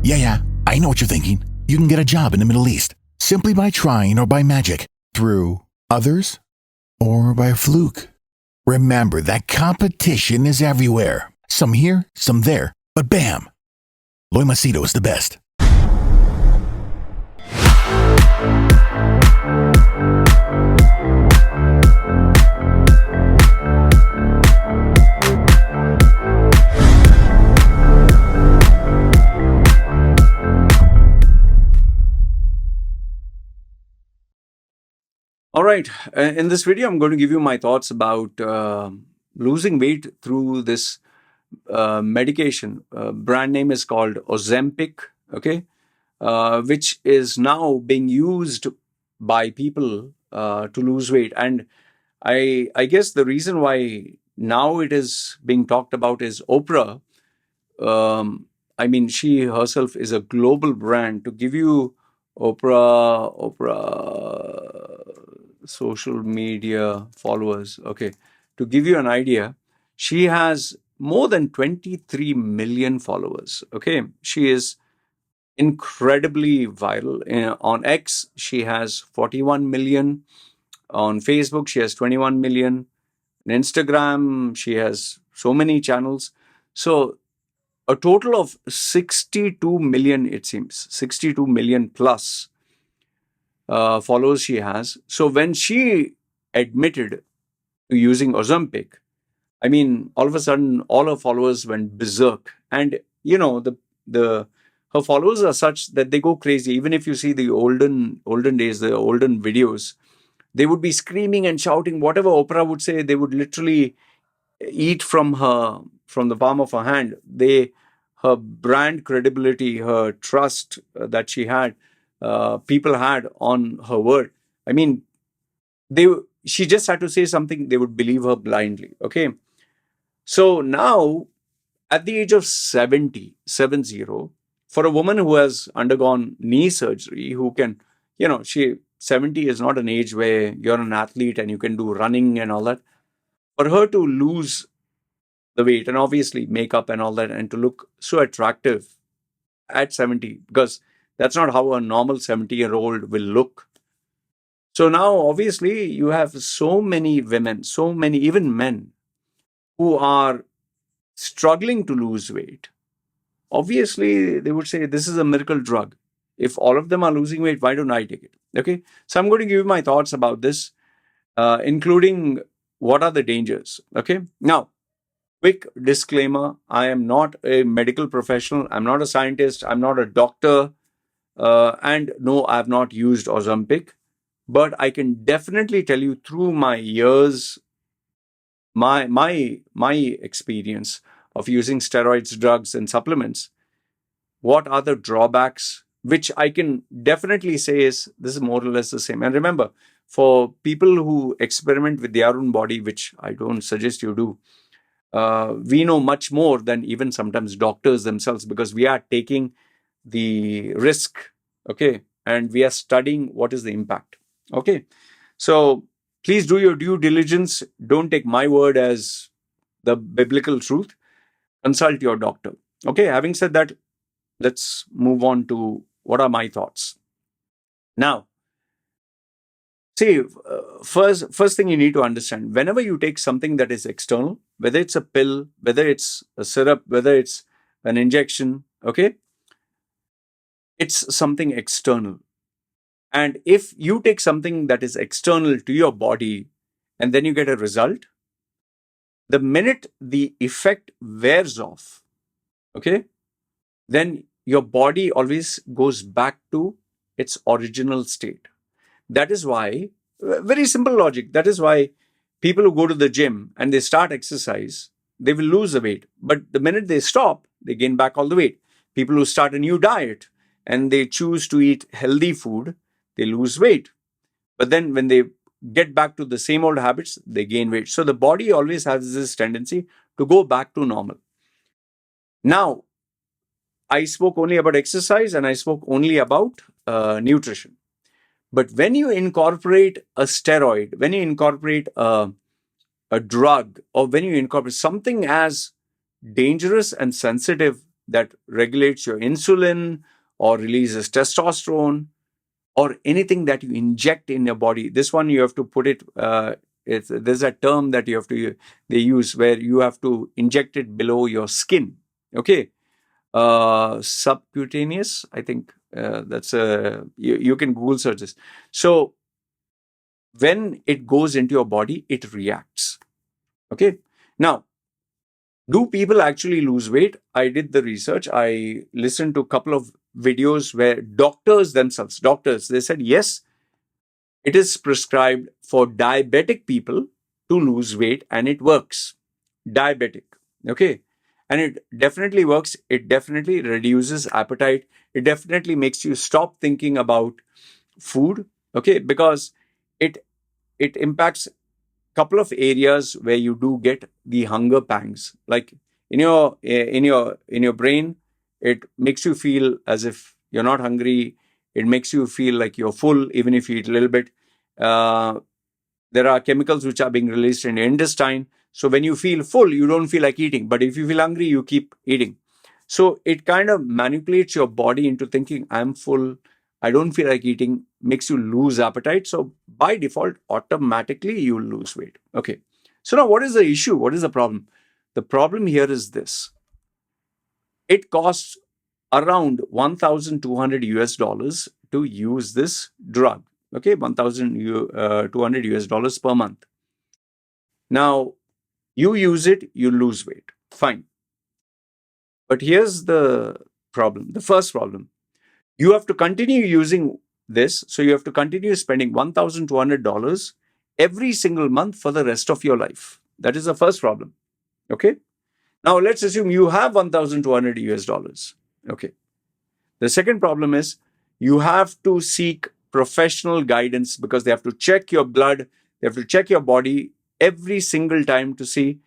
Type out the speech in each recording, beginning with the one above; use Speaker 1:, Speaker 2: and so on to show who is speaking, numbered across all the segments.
Speaker 1: Yeah, I know what you're thinking. You can get a job in the Middle East simply by trying or by magic, through others or by fluke. Remember that competition is everywhere. Some here, some there, but bam! Loy Machedo is the best.
Speaker 2: All right. In this video, I'm going to give you my thoughts about losing weight through this medication. Brand name is called Ozempic, okay, which is now being used by people to lose weight. And I guess the reason why now it is being talked about is Oprah. I mean, she herself is a global brand. To give you Oprah social media followers. Okay. To give you an idea, she has more than 23 million followers. Okay. She is incredibly viral. On X, she has 41 million. On Facebook, she has 21 million. On Instagram, she has so many channels. So a total of 62 million, it seems, 62 million plus followers she has. So when she admitted to using Ozempic, I mean, all of a sudden, all her followers went berserk, and her followers are such that they go crazy. Even if you see the olden days, the olden videos, they would be screaming and shouting. Whatever Oprah would say, they would literally eat from the palm of her hand. Her brand credibility, her trust that she had, people had on her word. I mean, she just had to say something, they would believe her blindly. Okay. So now, at the age of 70, for a woman who has undergone knee surgery, who can, 70 is not an age where you're an athlete and you can do running and all that. For her to lose the weight and obviously makeup and all that, and to look so attractive at 70, because that's not how a normal 70-year-old will look. So now, obviously, you have so many women, so many, even men, who are struggling to lose weight. Obviously, they would say, this is a miracle drug. If all of them are losing weight, why don't I take it? Okay. So I'm going to give you my thoughts about this, including what are the dangers. Okay. Now, quick disclaimer, I am not a medical professional. I'm not a scientist. I'm not a doctor. And no, I have not used Ozempic. But I can definitely tell you through my years, my experience of using steroids, drugs, and supplements, what are the drawbacks, which I can definitely say this is more or less the same. And remember, for people who experiment with their own body, which I don't suggest you do, we know much more than even sometimes doctors themselves, because we are taking the risk, okay, and we are studying what is the impact. Okay, so please do your due diligence. Don't take my word as the biblical truth. Consult your doctor. Okay, having said that, let's move on to what are my thoughts. Now, see, first thing you need to understand, whenever you take something that is external, whether it's a pill, whether it's a syrup, whether it's an injection, okay, it's something external. And if you take something that is external to your body and then you get a result, the minute the effect wears off, okay, then your body always goes back to its original state. That is why, very simple logic, that is why people who go to the gym and they start exercise, they will lose the weight. But the minute they stop, they gain back all the weight. People who start a new diet and they choose to eat healthy food, they lose weight. But then when they get back to the same old habits, they gain weight. So the body always has this tendency to go back to normal. Now, I spoke only about exercise and I spoke only about nutrition. But when you incorporate a steroid, when you incorporate a drug, or when you incorporate something as dangerous and sensitive that regulates your insulin or releases testosterone, or anything that you inject in your body. This one you have to put it, there's a term that they use where you have to inject it below your skin. Okay. Subcutaneous, I think you can Google search this. So when it goes into your body, it reacts. Okay. Now, do people actually lose weight? I did the research. I listened to a couple of videos where doctors, they said, yes, it is prescribed for diabetic people to lose weight and it works. Diabetic. Okay. And it definitely works. It definitely reduces appetite. It definitely makes you stop thinking about food. Okay. Because it impacts couple of areas where you do get the hunger pangs, like in your brain. It makes you feel as if you're not hungry. It makes you feel like you're full even if you eat a little bit. uh, there are chemicals which are being released in your intestine, so when you feel full you don't feel like eating, but if you feel hungry you keep eating. So it kind of manipulates your body into thinking, I'm full, I don't feel like eating, makes you lose appetite. So by default, automatically you lose weight. Okay. So now what is the issue? What is the problem? The problem here is this. It costs around 1,200 US dollars to use this drug. Okay. 1,200 US dollars per month. Now, you use it, you lose weight. Fine. But here's the problem. The first problem. You have to continue using this. So you have to continue spending $1,200 every single month for the rest of your life. That is the first problem. Okay. Now let's assume you have 1,200 US dollars. Okay. The second problem is you have to seek professional guidance because they have to check your blood, they have to check your body every single time to see,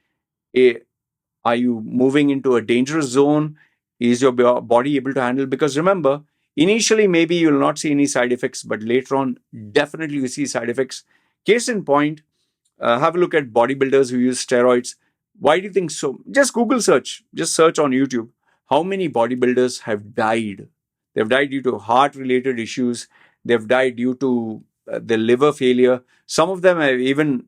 Speaker 2: are you moving into a dangerous zone? Is your body able to handle? Because remember, initially maybe you'll not see any side effects, but later on, definitely you see side effects. Case in point, have a look at bodybuilders who use steroids. Why do you think so? Just Google search, just search on YouTube. How many bodybuilders have died? They've died due to heart-related issues. They've died due to the liver failure. Some of them have even,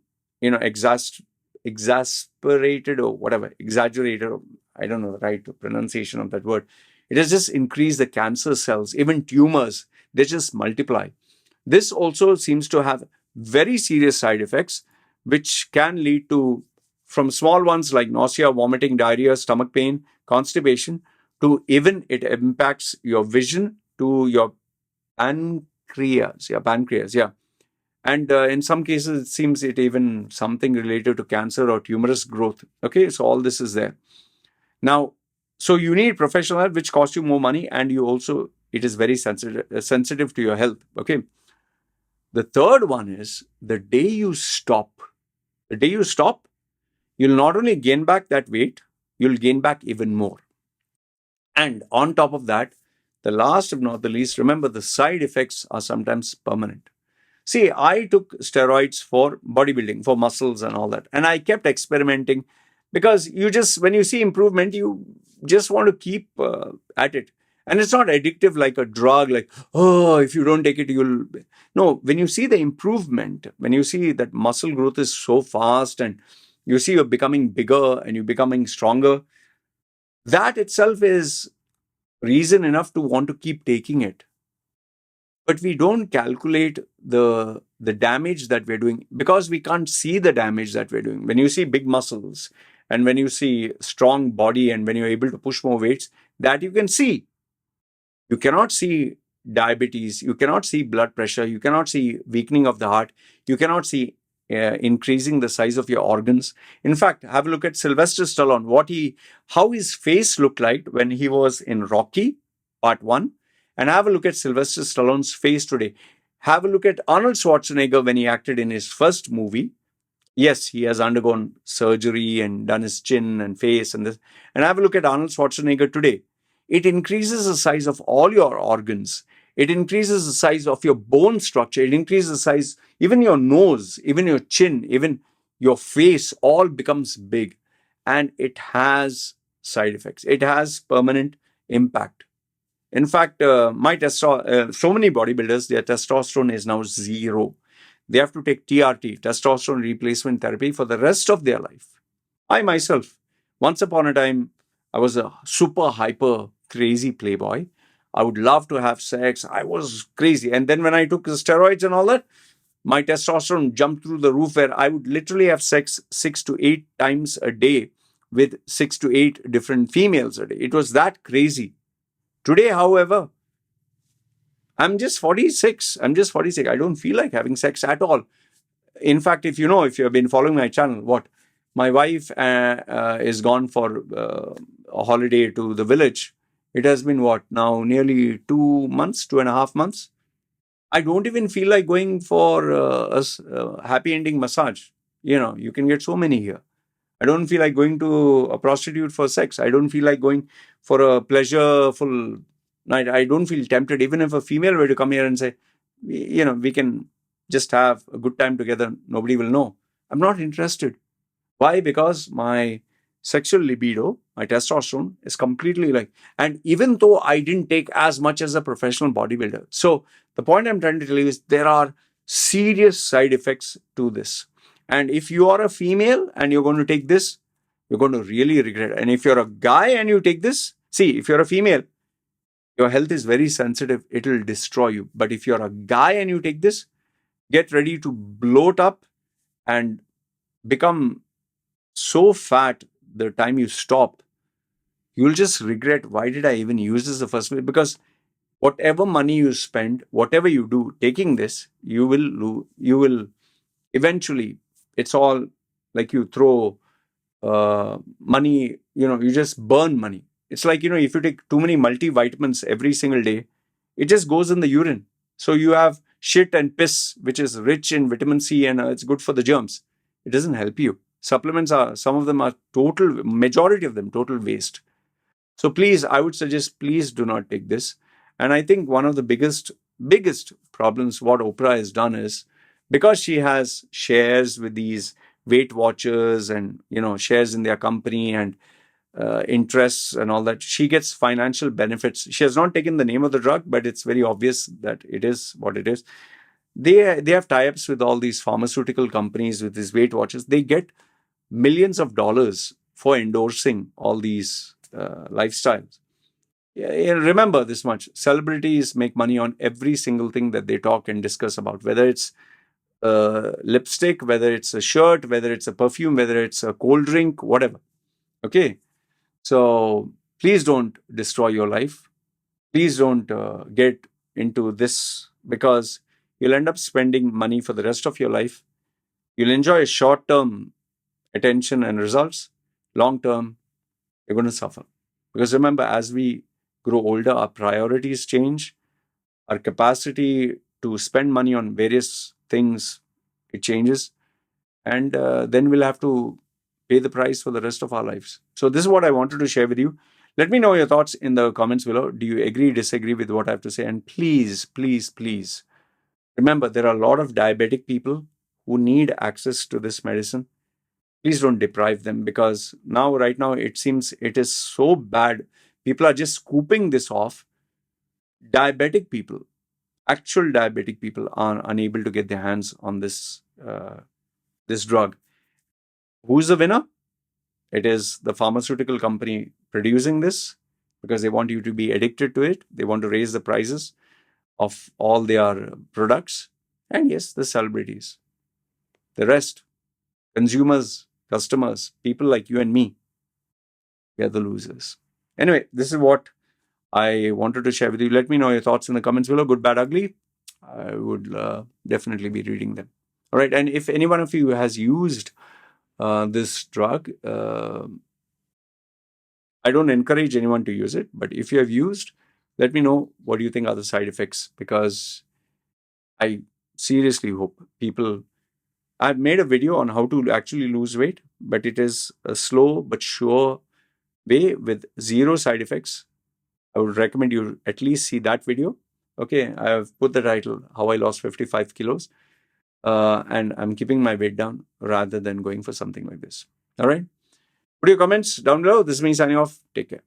Speaker 2: exasperated or whatever, exaggerated, or I don't know the right pronunciation of that word. It has just increased the cancer cells, even tumors, they just multiply. This also seems to have very serious side effects, which can lead to, from small ones like nausea, vomiting, diarrhea, stomach pain, constipation, to even it impacts your vision, to your pancreas. Yeah. And in some cases, it seems it even something related to cancer or tumorous growth. Okay, so all this is there. Now, so you need professional help, which costs you more money, and it is very sensitive to your health. Okay. The third one is the day you stop, you'll not only gain back that weight, you'll gain back even more. And on top of that, the last but not the least, remember the side effects are sometimes permanent. See, I took steroids for bodybuilding, for muscles and all that. And I kept experimenting because when you see improvement, you just want to keep at it. And it's not addictive like a drug, like, oh, if you don't take it, No, when you see the improvement, when you see that muscle growth is so fast and you see you're becoming bigger and you're becoming stronger, that itself is reason enough to want to keep taking it. But we don't calculate the damage that we're doing because we can't see the damage that we're doing. When you see big muscles and when you see strong body and when you're able to push more weights, that you can see. You cannot see diabetes, you cannot see blood pressure, you cannot see weakening of the heart, you cannot see increasing the size of your organs. In fact, have a look at Sylvester Stallone, how his face looked like when he was in Rocky Part 1, and have a look at Sylvester Stallone's face today. Have a look at Arnold Schwarzenegger when he acted in his first movie. Yes, he has undergone surgery and done his chin and face and this. And have a look at Arnold Schwarzenegger today. It increases the size of all your organs. It increases the size of your bone structure. It increases the size, even your nose, even your chin, even your face, all becomes big. And it has side effects. It has permanent impact. In fact, so many bodybuilders, their testosterone is now zero. They have to take TRT, testosterone replacement therapy, for the rest of their life. I myself, once upon a time, I was a super hyper crazy playboy. I would love to have sex. I was crazy. And then when I took the steroids and all that, my testosterone jumped through the roof, where I would literally have sex 6 to 8 times a day with 6 to 8 different females a day. It was that crazy. Today, however, I'm just 46. I don't feel like having sex at all. In fact, if you have been following my channel, my wife is gone for a holiday to the village. It has been now, nearly 2 months, 2.5 months. I don't even feel like going for a happy ending massage. You can get so many here. I don't feel like going to a prostitute for sex. I don't feel like going for a pleasureful night. I don't feel tempted. Even if a female were to come here and say, we can just have a good time together, nobody will know. I'm not interested. Why? Because my sexual libido, my testosterone is completely and even though I didn't take as much as a professional bodybuilder. So the point I'm trying to tell you is there are serious side effects to this. And if you are a female and you're going to take this, you're going to really regret it. And if you're a guy and you take this, see, if you're a female, your health is very sensitive. It will destroy you. But if you're a guy and you take this, get ready to bloat up and become so fat the time you stop. You'll just regret, why did I even use this the first place? Because whatever money you spend, whatever you do, taking this, you will eventually, it's all like you throw money, you just burn money. It's like, if you take too many multivitamins every single day, it just goes in the urine. So you have shit and piss, which is rich in vitamin C, and it's good for the germs. It doesn't help you. Supplements some of them are majority of them, total waste. So please, I would suggest, please do not take this. And I think one of the biggest problems what Oprah has done is, because she has shares with these Weight Watchers and, shares in their company and interests and all that, she gets financial benefits. She has not taken the name of the drug, but it's very obvious that it is what it is. They have tie-ups with all these pharmaceutical companies, with these Weight Watchers. They get millions of dollars for endorsing all these lifestyles. Yeah, remember this much: celebrities make money on every single thing that they talk and discuss about, whether it's lipstick, whether it's a shirt, whether it's a perfume, whether it's a cold drink, whatever. Okay, so please don't destroy your life. Please don't get into this, because you'll end up spending money for the rest of your life. You'll enjoy short-term attention and results. Long-term, you're going to suffer. Because remember, as we grow older, our priorities change. Our capacity to spend money on various things, it changes. And then we'll have to pay the price for the rest of our lives. So this is what I wanted to share with you. Let me know your thoughts in the comments below. Do you agree, disagree with what I have to say? And please, please, please, remember, there are a lot of diabetic people who need access to this medicine. Please don't deprive them, because right now, it seems it is so bad. People are just scooping this off. Diabetic people, actual diabetic people, are unable to get their hands on this drug. Who's the winner? It is the pharmaceutical company producing this, because they want you to be addicted to it. They want to raise the prices of all their products. And yes, the celebrities. The rest, consumers, customers, people like you and me, we are the losers. Anyway, this is what I wanted to share with you. Let me know your thoughts in the comments below. Good, bad, ugly. I would definitely be reading them. All right. And if any one of you has used this drug, I don't encourage anyone to use it. But if you have used, let me know what do you think are the side effects, because I seriously hope people... I've made a video on how to actually lose weight, but it is a slow but sure way with zero side effects. I would recommend you at least see that video. Okay, I have put the title, How I Lost 55 Kilos. And I'm keeping my weight down rather than going for something like this. All right. Put your comments down below. This is me signing off. Take care.